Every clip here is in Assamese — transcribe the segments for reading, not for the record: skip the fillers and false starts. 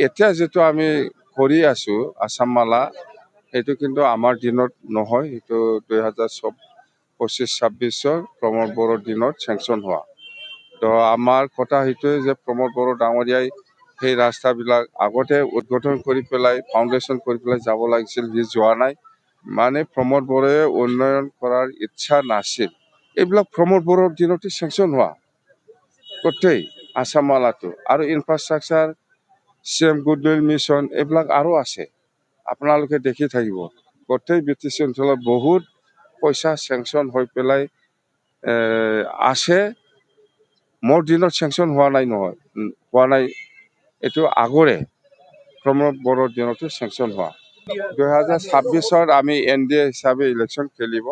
এতিয়া যেটো আমি কৰি আছো আসাম মালা সেইটো কিন্তু আমাৰ দিনত নহয়, সেইটো 2025-26 প্ৰমোদ বড়োৰ দিনত চেংচন হোৱা। তো আমাৰ কথা সেইটোৱে যে প্ৰমোদ বড়ো ডাঙৰীয়াই সেই ৰাস্তাবিলাক আগতে উদ্বোধন কৰি পেলাই ফাউণ্ডেশ্যন কৰি পেলাই যাব লাগিছিল, সি যোৱা নাই। মানে প্ৰমোদ বড়োৱে উন্নয়ন কৰাৰ ইচ্ছা নাছিল। এইবিলাক প্ৰমোদ বড়োৰ দিনতে চেংচন হোৱা গোটেই আসাম মালাটো। আৰু ইনফ্ৰাষ্ট্ৰাকচাৰ, CM গুডউইল মিছন এইবিলাক আৰু আছে, আপোনালোকে দেখি থাকিব। গোটেই BTC অঞ্চলত বহুত পইচা চেংচন হৈ পেলাই আছে। মোৰ দিনত চেংচন হোৱা নাই নহয়, হোৱা নাই, এইটো আগৰে প্ৰমোদ বড়োৰ দিনতে চেংচন হোৱা। 2026 আমি NDA হিচাপে ইলেকশ্যন খেলিব।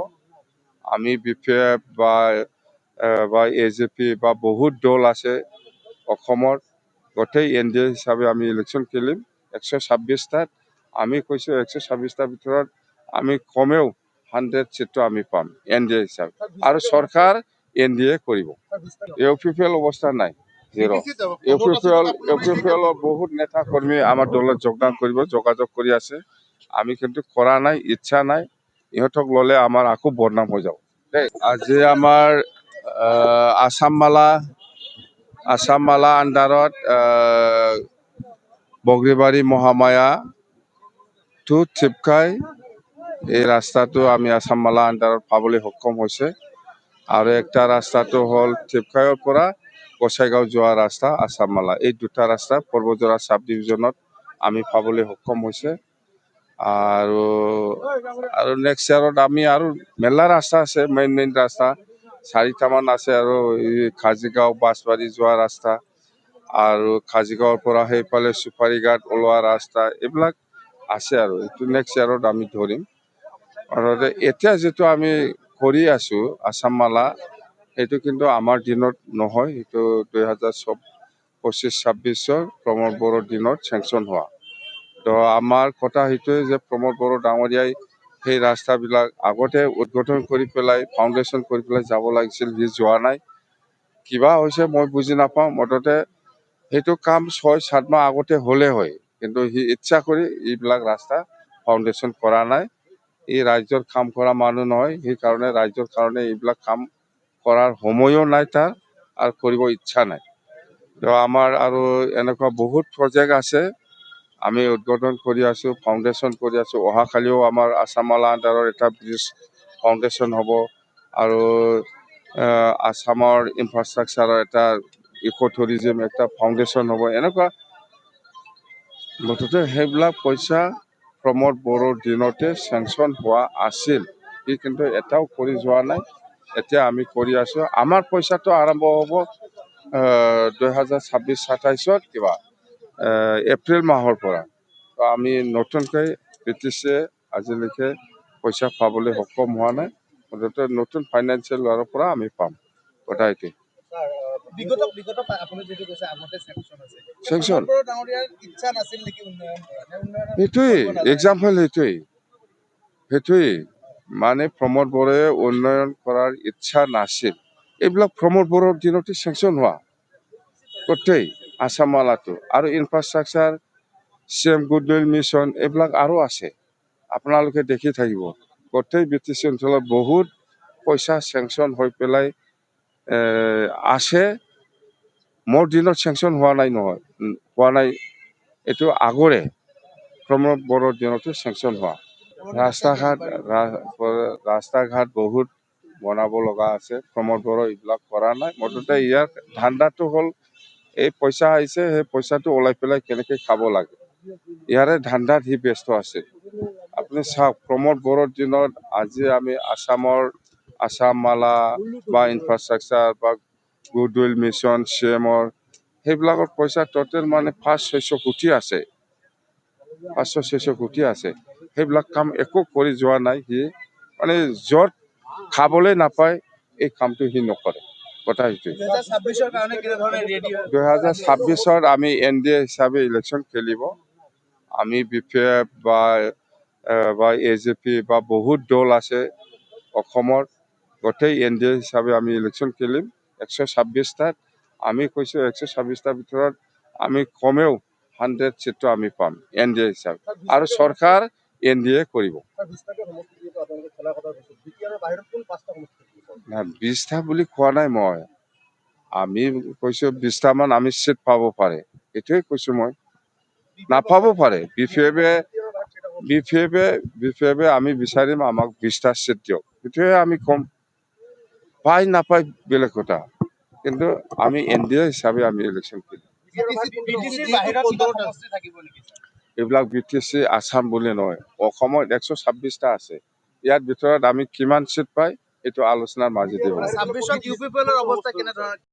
আমি BPF বা AJP বা বহুত দল আছে অসমৰ, গোটেই NDA হিচাপে আমি ইলেকশ্যন খেলিম 126টাত। আমি কৈছোঁ 126টাৰ ভিতৰত আমি কমেও 100 চিটটো আমি পাম NDA হিচাপে, আৰু চৰকাৰ NDA কৰিব। UPPL অৱস্থা নাই, জিৰ'। UPPL বহুত নেতা কৰ্মী আমাৰ দলত যোগদান কৰিব, যোগাযোগ কৰি আছে। আমি কিন্তু কৰা নাই, ইচ্ছা নাই। ইহঁতক ল'লে আমাৰ আকৌ বদনাম হৈ যাব। আজি আমাৰ আসাম মালা আণ্ডাৰত বগৰীবাৰী মহামায়া টু টিপকাই এই ৰাস্তাটো আমি আসাম মালা আণ্ডাৰত পাবলৈ সক্ষম হৈছে। আৰু একটা ৰাস্তাটো হ'ল টিপকাইৰ পৰা গোসাইগাঁও যোৱা ৰাস্তা আসাম মালা। এই দুটা ৰাস্তা পৰ্বতজৰা সাব ডিভিজনত আমি পাবলৈ সক্ষম হৈছে। আৰু নেক্সট ইয়াৰত আমি আৰু মেলা ৰাস্তা আছে, মেইন ৰাস্তা 4টামান আছে। আৰু কাজিগাঁও বাছবাৰী যোৱা ৰাস্তা, আৰু কাজিগাঁৱৰ পৰা সেইফালে চুপাৰীঘাট ওলোৱা ৰাস্তা, এইবিলাক আছে। আৰু এইটো নেক্সট ইয়াৰত আমি ধৰিম। এতিয়া যেটো আমি কৰি আছো আসাম মালা সেইটো কিন্তু আমাৰ দিনত নহয়, সেইটো 2025-26 প্ৰমোদ বড়োৰ দিনত চেংচন হোৱা। তো আমাৰ কথা সেইটোৱে যে প্ৰমোদ বড়ো ডাঙৰীয়াই সেই ৰাস্তাবিলাক আগতে উদ্বোধন কৰি পেলাই ফাউণ্ডেশ্যন কৰি পেলাই যাব লাগিছিল, সি যোৱা নাই। কিবা হৈছে মই বুজি নাপাওঁ। মুঠতে সেইটো কাম 6-7 মাহ আগতে হ'লে হয়, কিন্তু সি ইচ্ছা কৰি এইবিলাক ৰাস্তা ফাউণ্ডেশ্যন কৰা নাই। এই ৰাজ্যৰ কাম কৰা মানুহ নহয়, সেইকাৰণে ৰাজ্যৰ কাৰণে এইবিলাক কাম কৰাৰ সময়ো নাই তাৰ, আৰু কৰিব ইচ্ছা নাই। তো আমাৰ আৰু এনেকুৱা বহুত প্ৰজেক্ট আছে, আমি উদ্বোধন কৰি আছো, ফাউণ্ডেশ্যন কৰি আছো। অহাকালিও আমাৰ আসাম মালা আণ্ডাৰৰ এটা ব্ৰিজ ফাউণ্ডেশ্যন হ'ব, আৰু আসামৰ ইনফ্ৰাষ্ট্ৰাকচাৰৰ এটা ইক' টুৰিজিম একটা ফাউণ্ডেশ্যন হ'ব। এনেকুৱা মুঠতে সেইবিলাক পইচা প্ৰমোদ বড়োৰ দিনতে চেংচন হোৱা আছিল, সি কিন্তু এটাও কৰি যোৱা নাই। এতিয়া আমি কৰি আছো। আমাৰ পইচাটো আৰম্ভ হ'ব 2026-27 কিবা এপ্ৰিল মাহৰ পৰা। তো আমি নতুনকৈ BTCয়ে আজিলৈকে পইচা পাবলৈ সক্ষম হোৱা নাই। মুঠতে নতুন ফাইনেন্সিয়েল ইয়াৰৰ পৰা আমি পাম গোটাইটো। চেংচন সেইটোৱেই এক্সাম্পল, সেইটোৱেই মানে প্ৰমোদ বড়োৱে উন্নয়ন কৰাৰ ইচ্ছা নাছিল। এইবিলাক প্ৰমোদ বড়োৰ দিনতে চেংচন হোৱা গোটেই আসাম মালাটো। আৰু ইনফ্ৰাষ্ট্ৰাকচাৰ, CM গুডউইল মিছন এইবিলাক আৰু আছে, আপোনালোকে দেখি থাকিব। গোটেই BTC অঞ্চলত বহুত পইচা চেংচন হৈ পেলাই আছে। মোৰ দিনত চেংচন হোৱা নাই নহয়, হোৱা নাই, এইটো আগৰে প্ৰমোদ বড়োৰ দিনতে চেংচন হোৱা। ৰাস্তা ঘাট বহুত বনাব লগা আছে, প্ৰমোদ বড়ো এইবিলাক কৰা নাই। মুঠতে ইয়াৰ ধান্দাটো হ'ল এই পইচা আহিছে, সেই পইচাটো ওলাই পেলাই কেনেকৈ খাব লাগে, ইয়াৰে ধান্দাত সি ব্যস্ত আছে। আপুনি চাওক, প্ৰমোদ বড়োৰ দিনত আজি আমি আসাম মালা বা ইনফ্ৰাষ্ট্ৰাকচাৰ বা গুডউইল মিছন CMৰ সেইবিলাকৰ পইচা টোটেল মানে 500-600 কোটি আছে, 500-600 কোটি আছে। সেইবিলাক কাম একো কৰি যোৱা নাই। সি মানে য'ত খাবলৈ নাপায় এই কামটো সি নকৰে। কথা সেইটোৱে। 2026 আমি NDA হিচাপে ইলেকশ্যন খেলিব। আমি BPF বা AJP বা বহুত দল আছে অসমৰ, গোটেই NDA হিচাপে আমি ইলেকশ্যন খেলিম 126টাত। আমি কৈছোঁ 126টাৰ ভিতৰত আমি কমেও 100 চিটটো আমি পাম NDA হিচাপে আৰু চৰকাৰ NDA কৰিব। 20টা বুলি কোৱা নাই মই, আমি কৈছো 20টা মান আমি চিট পাব পাৰে, এইটোৱে কৈছো মই। নাপাব পাৰে, বিপিএফে আমি বিচাৰিম আমাক 20টা চিট দিয়ক, সেইটোৱে আমি কম। পাই নাপায় বেলেগ কথা, কিন্তু আমি NDA হিচাপে আমি ইলেকশ্যন কৰিম। এইবিলাক BTC আছাম বুলি নহয়, অসমত 126টা আছে, ইয়াৰ ভিতৰত আমি কিমান চিট পাই এইটো আলোচনাৰ মাজেদি হ'ব।